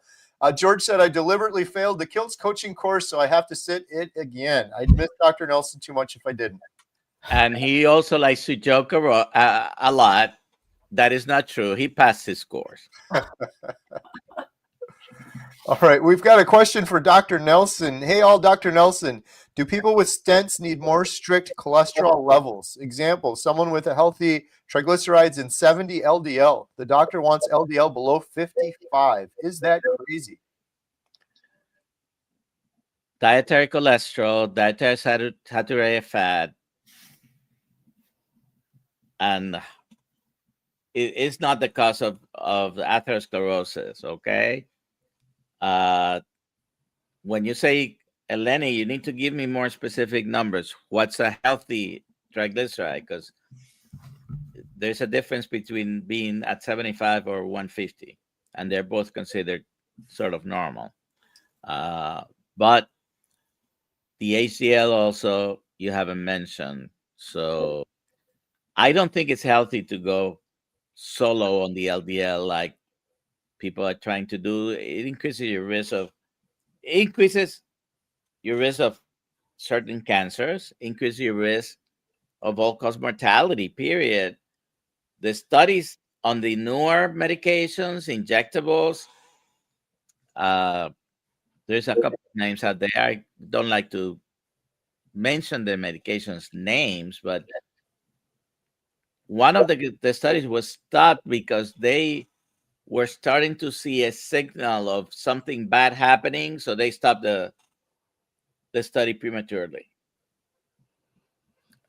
George said, I deliberately failed the Kiltz coaching course, so I have to sit it again. I'd miss Dr. Nelson too much if I didn't. And he also likes to joke a lot. That is not true. He passed his course. All right, we've got a question for Dr. Nelson. Hey, Dr. Nelson, do people with stents need more strict cholesterol levels? Example, someone with a healthy triglycerides in 70 LDL. The doctor wants LDL below 55. Is that crazy? Dietary cholesterol, dietary saturated fat, and it's not the cause of the atherosclerosis, okay? When you say, Eleni, you need to give me more specific numbers. What's a healthy triglyceride? Because there's a difference between being at 75 or 150, and they're both considered sort of normal. But the HDL also you haven't mentioned. So I don't think it's healthy to go so low on the LDL like people are trying to do. It increases your risk of certain cancers, increases your risk of all-cause mortality, period. The studies on the newer medications, injectables, there's a couple of names out there. I don't like to mention the medications names, but one of the studies was stopped because they were starting to see a signal of something bad happening, so they stopped the study prematurely.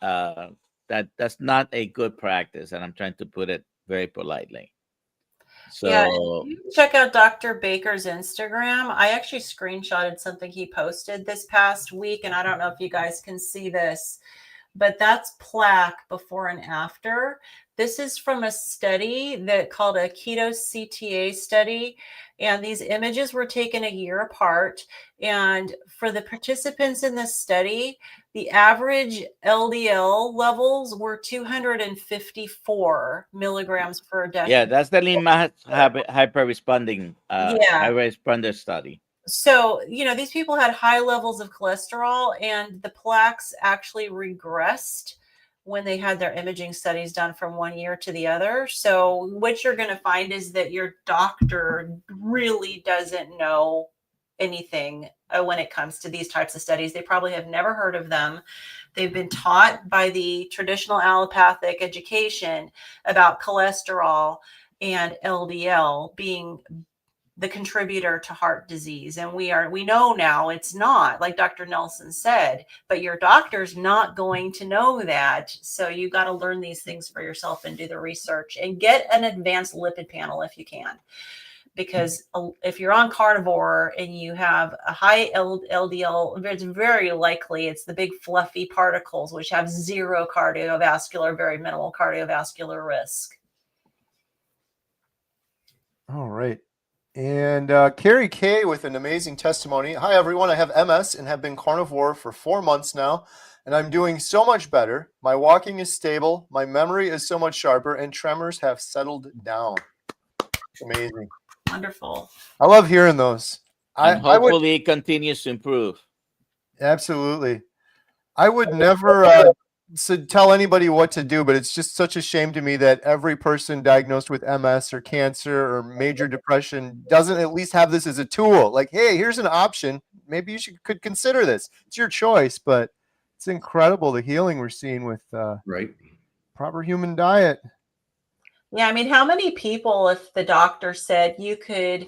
That's not a good practice, and I'm trying to put it very politely. So yeah, check out Dr. Baker's Instagram. I actually screenshotted something he posted this past week, and I don't know if you guys can see this, but that's plaque before and after. This is from a study that called a keto CTA study. And these images were taken a year apart. And for the participants in this study, the average LDL levels were 254 milligrams per deciliter. Yeah, that's the Lima hyper-responding hyper-responder study. So, these people had high levels of cholesterol, and the plaques actually regressed when they had their imaging studies done from one year to the other. So what you're going to find is that your doctor really doesn't know anything when it comes to these types of studies. They probably have never heard of them. They've been taught by the traditional allopathic education about cholesterol and LDL being the contributor to heart disease. And we know now it's not, like Dr. Nelson said, but your doctor's not going to know that. So you got to learn these things for yourself and do the research and get an advanced lipid panel if you can. Because if you're on carnivore and you have a high LDL, it's very likely it's the big fluffy particles, which have very minimal cardiovascular risk. All right. And Carrie K with an amazing testimony. Hi, everyone. I have MS and have been carnivore for 4 months now, and I'm doing so much better. My walking is stable, my memory is so much sharper, and tremors have settled down. Amazing. Wonderful. I love hearing those. And I would hopefully it continues to improve. absolutely. I would never tell anybody what to do, but it's just such a shame to me that every person diagnosed with MS or cancer or major depression doesn't at least have this as a tool. Like, hey, here's an option. Maybe you could consider this. It's your choice, but it's incredible the healing we're seeing with Right. proper human diet. Yeah, I mean, how many people, if the doctor said you could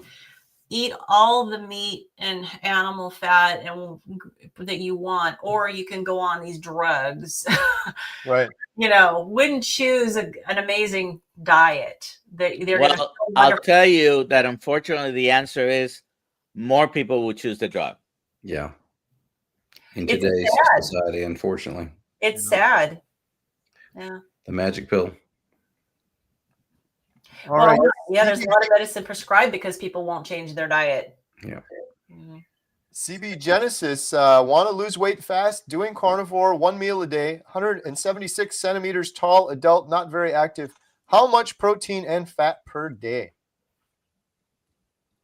eat all the meat and animal fat and that you want, or you can go on these drugs, Right. wouldn't choose an amazing diet that they're going to Well, I'll tell you that unfortunately the answer is more people would choose the drug. Yeah. In It's today's sad. society, unfortunately, It's sad. Yeah. the magic pill. All right. Yeah, there's a lot of medicine prescribed because people won't change their diet. Yeah. Mhm. CB Genesis, want to lose weight fast, doing carnivore, 1 meal a day, 176 centimeters tall, adult, not very active. How much protein and fat per day?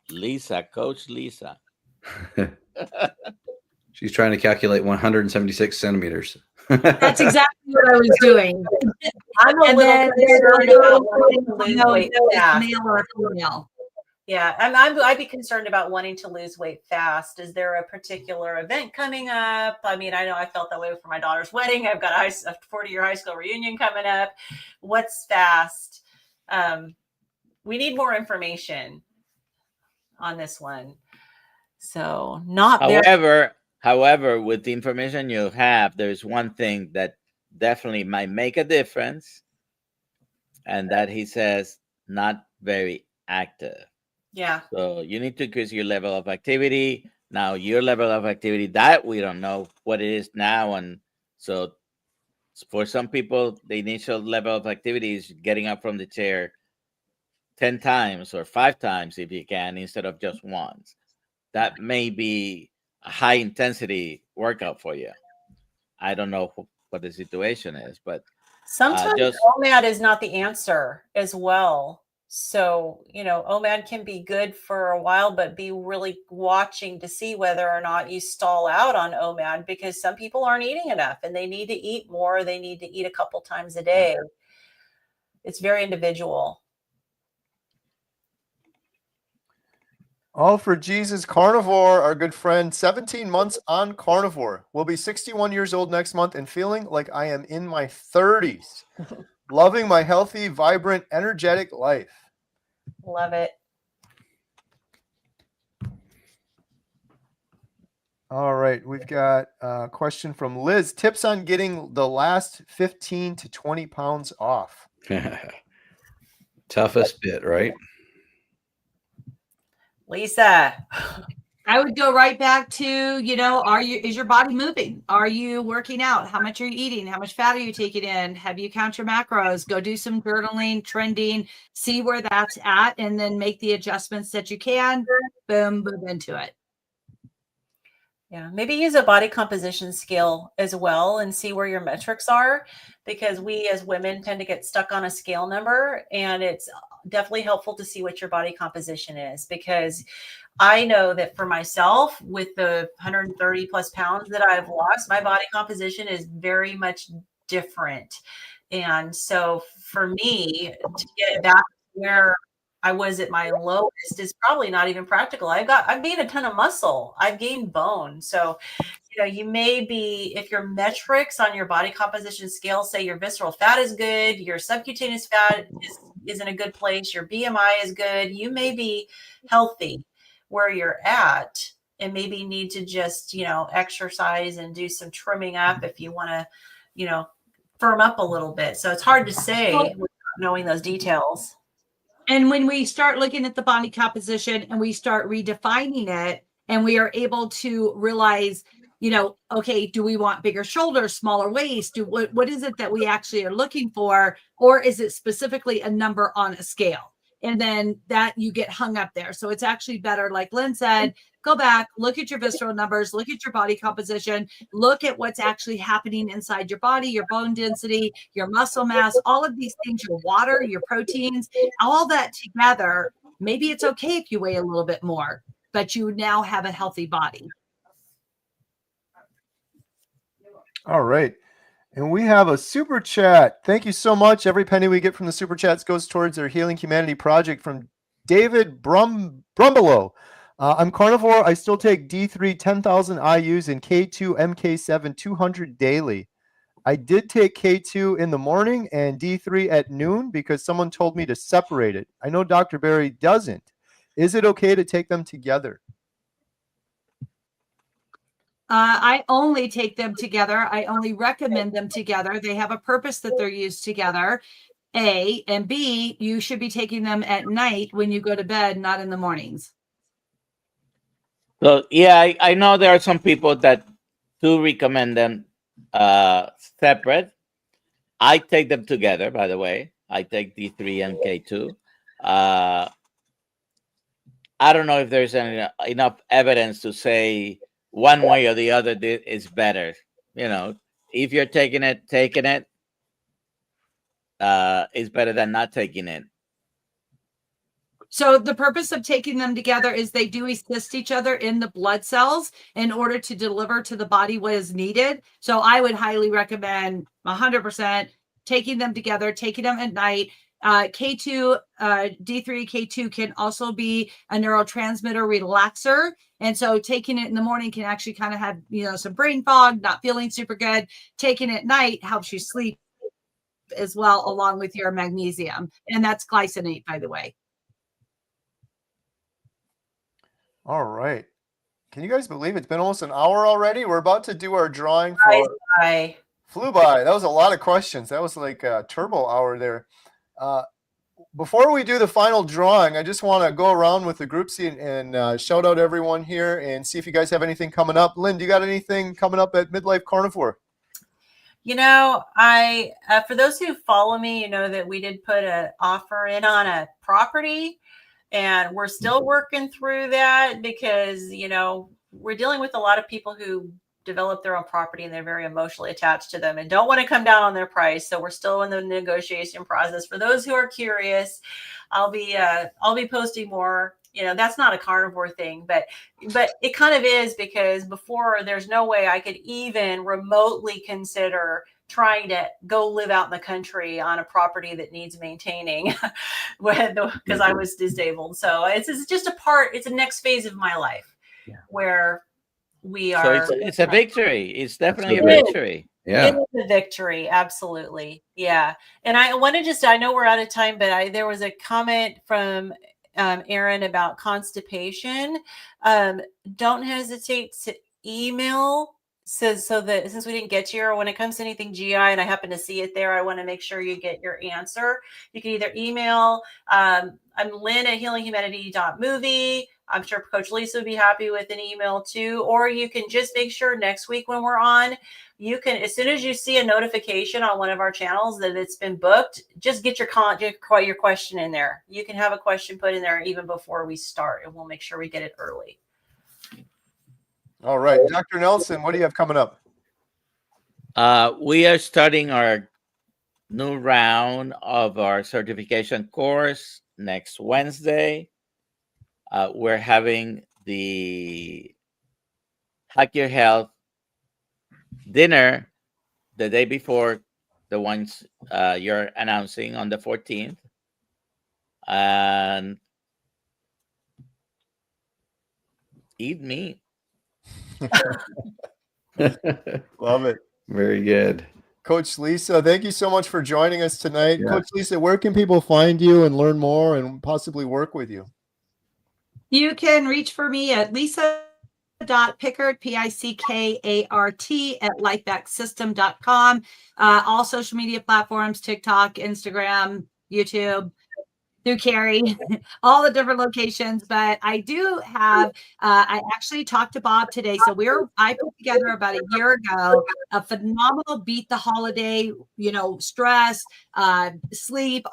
Lisa, Coach Lisa. She's trying to calculate 176 centimeters. That's exactly what I was doing. I'm a And little then concerned about wanting to lose weight fast. male or female. Yeah, I'd be concerned about wanting to lose weight fast. Is there a particular event coming up? I mean, I know I felt that way for my daughter's wedding. I've got a 40-year high school reunion coming up. What's fast? We need more information on this one. So not very. However, with the information you have, there's one thing that definitely might make a difference, and that he says not very active. Yeah. So you need to increase your level of activity. Now, your level of activity, that we don't know what it is now. And so for some people, the initial level of activity is getting up from the chair 10 times or 5 times if you can, instead of just once. That may be a high intensity workout for you. I don't know what the situation is, but Sometimes OMAD is not the answer as well. So, OMAD can be good for a while, but be really watching to see whether or not you stall out on OMAD, because some people aren't eating enough and they need to eat more. They need to eat a couple times a day. It's very individual. All for Jesus Carnivore, our good friend, 17 months on carnivore. Will be 61 years old next month and feeling like I am in my 30s. Loving my healthy, vibrant, energetic life. Love it. All right, we've got a question from Liz. Tips on getting the last 15 to 20 pounds off. Toughest bit, right? Lisa. I would go right back to, is your body moving? Are you working out? How much are you eating? How much fat are you taking in? Have you count your macros? Go do some journaling, trending, see where that's at, and then make the adjustments that you can. Boom, move into it. Yeah, maybe use a body composition scale as well and see where your metrics are, because we as women tend to get stuck on a scale number, and it's definitely helpful to see what your body composition is, because I know that for myself, with the 130 plus pounds that I've lost, my body composition is very much different. And so for me to get back where I was at my lowest is probably not even practical. I've gained a ton of muscle. I've gained bone. So, you may be, if your metrics on your body composition scale say your visceral fat is good, your subcutaneous fat is in a good place, your BMI is good, you may be healthy where you're at, and maybe need to just, exercise and do some trimming up if you want to, firm up a little bit. So it's hard to say without knowing those details. And when we start looking at the body composition and we start redefining it, and we are able to realize, okay, do we want bigger shoulders, smaller waist? What is it that we actually are looking for? Or is it specifically a number on a scale? and then that you get hung up there. So it's actually better, like Lynn said, go back, look at your visceral numbers, look at your body composition, look at what's actually happening inside your body, your bone density, your muscle mass, all of these things, your water, your proteins, all that together. Maybe it's okay if you weigh a little bit more, but you now have a healthy body. All right. And we have a super chat. Thank you so much. Every penny we get from the super chats goes towards their Healing Humanity project from David Brumbelow. I'm carnivore. I still take D3 10,000 IUs and K2 MK7 200 daily. I did take K2 in the morning and D3 at noon because someone told me to separate it. I know Dr. Berry doesn't. Is it okay to take them together? I only take them together. I only recommend them together. They have a purpose that they're used together. A, and B, you should be taking them at night when you go to bed, not in the mornings. So yeah, I know there are some people that do recommend them separate. I take them together, by the way. I take D3 and K2. I don't know if there's enough evidence to say one way or the other is better. You know, if you're taking it is better than not taking it. So the purpose of taking them together is they do assist each other in the blood cells in order to deliver to the body what is needed. So I would highly recommend 100% taking them together, taking them at night. K2, D3, K2 can also be a neurotransmitter relaxer. And so taking it in the morning can actually kind of have, some brain fog, not feeling super good. Taking it at night helps you sleep as well, along with your magnesium. And that's glycinate, by the way. All right. Can you guys believe it's been almost an hour already? We're about to do our drawing for Flew by. That was a lot of questions. That was like a turbo hour there. Before we do the final drawing, I just want to go around with the group and shout out everyone here and see if you guys have anything coming up. Lynn, do you got anything coming up at Midlife Carnivore? I for those who follow me, that we did put an offer in on a property. And we're still working through that because, we're dealing with a lot of people who develop their own property and they're very emotionally attached to them and don't want to come down on their price. So we're still in the negotiation process. For those who are curious, I'll be posting more. That's not a carnivore thing, but it kind of is, because before there's no way I could even remotely consider trying to go live out in the country on a property that needs maintaining because I was disabled. So it's just it's a next phase of my life where we are. So it's a victory. It's definitely a victory. Yeah. It is a victory. Absolutely. Yeah. And I know we're out of time, but there was a comment from Aaron about constipation. Don't hesitate to email. So that since we didn't get to you, or when it comes to anything GI and I happen to see it there, I want to make sure you get your answer. You can either email, I'm Lynn at healinghumanity.movie. I'm sure Coach Lisa would be happy with an email too. Or you can just make sure next week when we're on, you can, as soon as you see a notification on one of our channels that it's been booked, just get your question in there. You can have a question put in there even before we start, and we'll make sure we get it early. All right. Dr. Nelson, what do you have coming up? We are starting our new round of our certification course next Wednesday. We're having the Hack Your Health dinner the day before the ones you're announcing on the 14th. And eat meat. Love it. Very good. Coach Lisa, thank you so much for joining us tonight. Yeah. Coach Lisa, where can people find you and learn more and possibly work with you? You can reach for me at lisa.pickard, Pickart, at lifebacksystem.com. All social media platforms, TikTok, Instagram, YouTube, through Carrie, all the different locations. But I do have, I actually talked to Bob today. So I put together about a year ago a phenomenal beat the holiday, stress, sleep,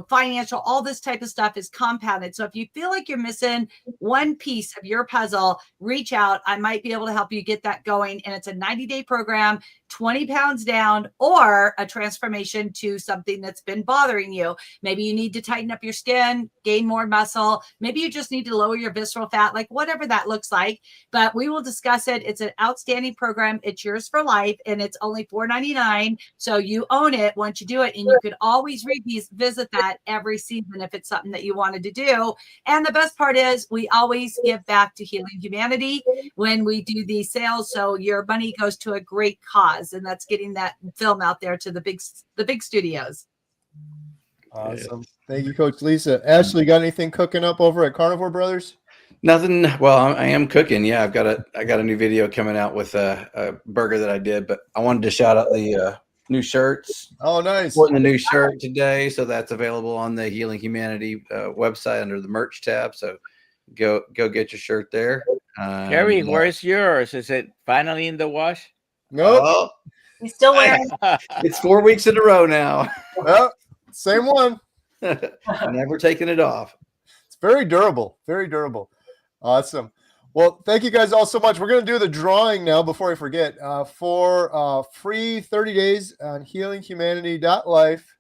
financial, all this type of stuff is compounded. So if you feel like you're missing one piece of your puzzle, reach out. I might be able to help you get that going. And it's a 90-day program, 20 pounds down, or a transformation to something that's been bothering you. Maybe you need to tighten up your skin, gain more muscle. Maybe you just need to lower your visceral fat, like whatever that looks like. But we will discuss it. It's an outstanding program. It's yours for life, and it's only $4.99. So you own it once you do it, and you could always revisit that every season if it's something that you wanted to do. And the best part is we always give back to Healing Humanity when we do these sales. So your money goes to a great cause, and that's getting that film out there to the big studios. Awesome. Thank you, Coach Lisa. Ashley, got anything cooking up over at Carnivore Brothers? Nothing. Well, I am cooking. Yeah, I got a new video coming out with a burger that I did, but I wanted to shout out the new shirts. Oh, nice. Sporting the new shirt today, so that's available on the Healing Humanity website under the merch tab. So go get your shirt there. Gary, where's yours? Is it finally in the wash? Nope. Oh, He's still wearing. it's 4 weeks in a row now. Well, same one. Never taking it off. It's very durable. Very durable. Awesome. Well, thank you guys all so much. We're going to do the drawing now before I forget for free 30 days on healinghumanity.life.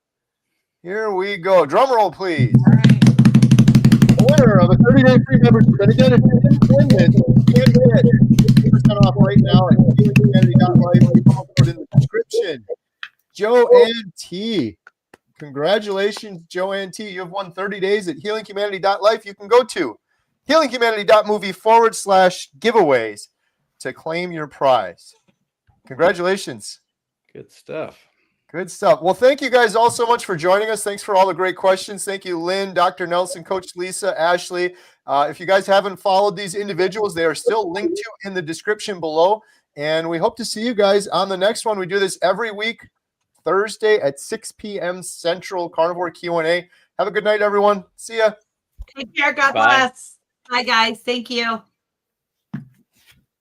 Here we go. Drum roll, please. The winner of a 30-day free membership. And again, if you didn't win this, you can get 50% off right now at healinghumanity.life. I'll put it in the description. Joanne T. Congratulations, Joanne T. You have won 30 days at healinghumanity.life. You can go to healinghumanity.movie/giveaways to claim your prize. Congratulations. Good stuff. Good stuff. Well, thank you guys all so much for joining us. Thanks for all the great questions. Thank you, Lynn, Dr. Nelson, Coach Lisa, Ashley. If you guys haven't followed these individuals, they are still linked to in the description below. And we hope to see you guys on the next one. We do this every week, Thursday at 6 p.m. Central, Carnivore Q&A. Have a good night, everyone. See ya. Take care. God Bye. bless. Bye, guys. Thank you.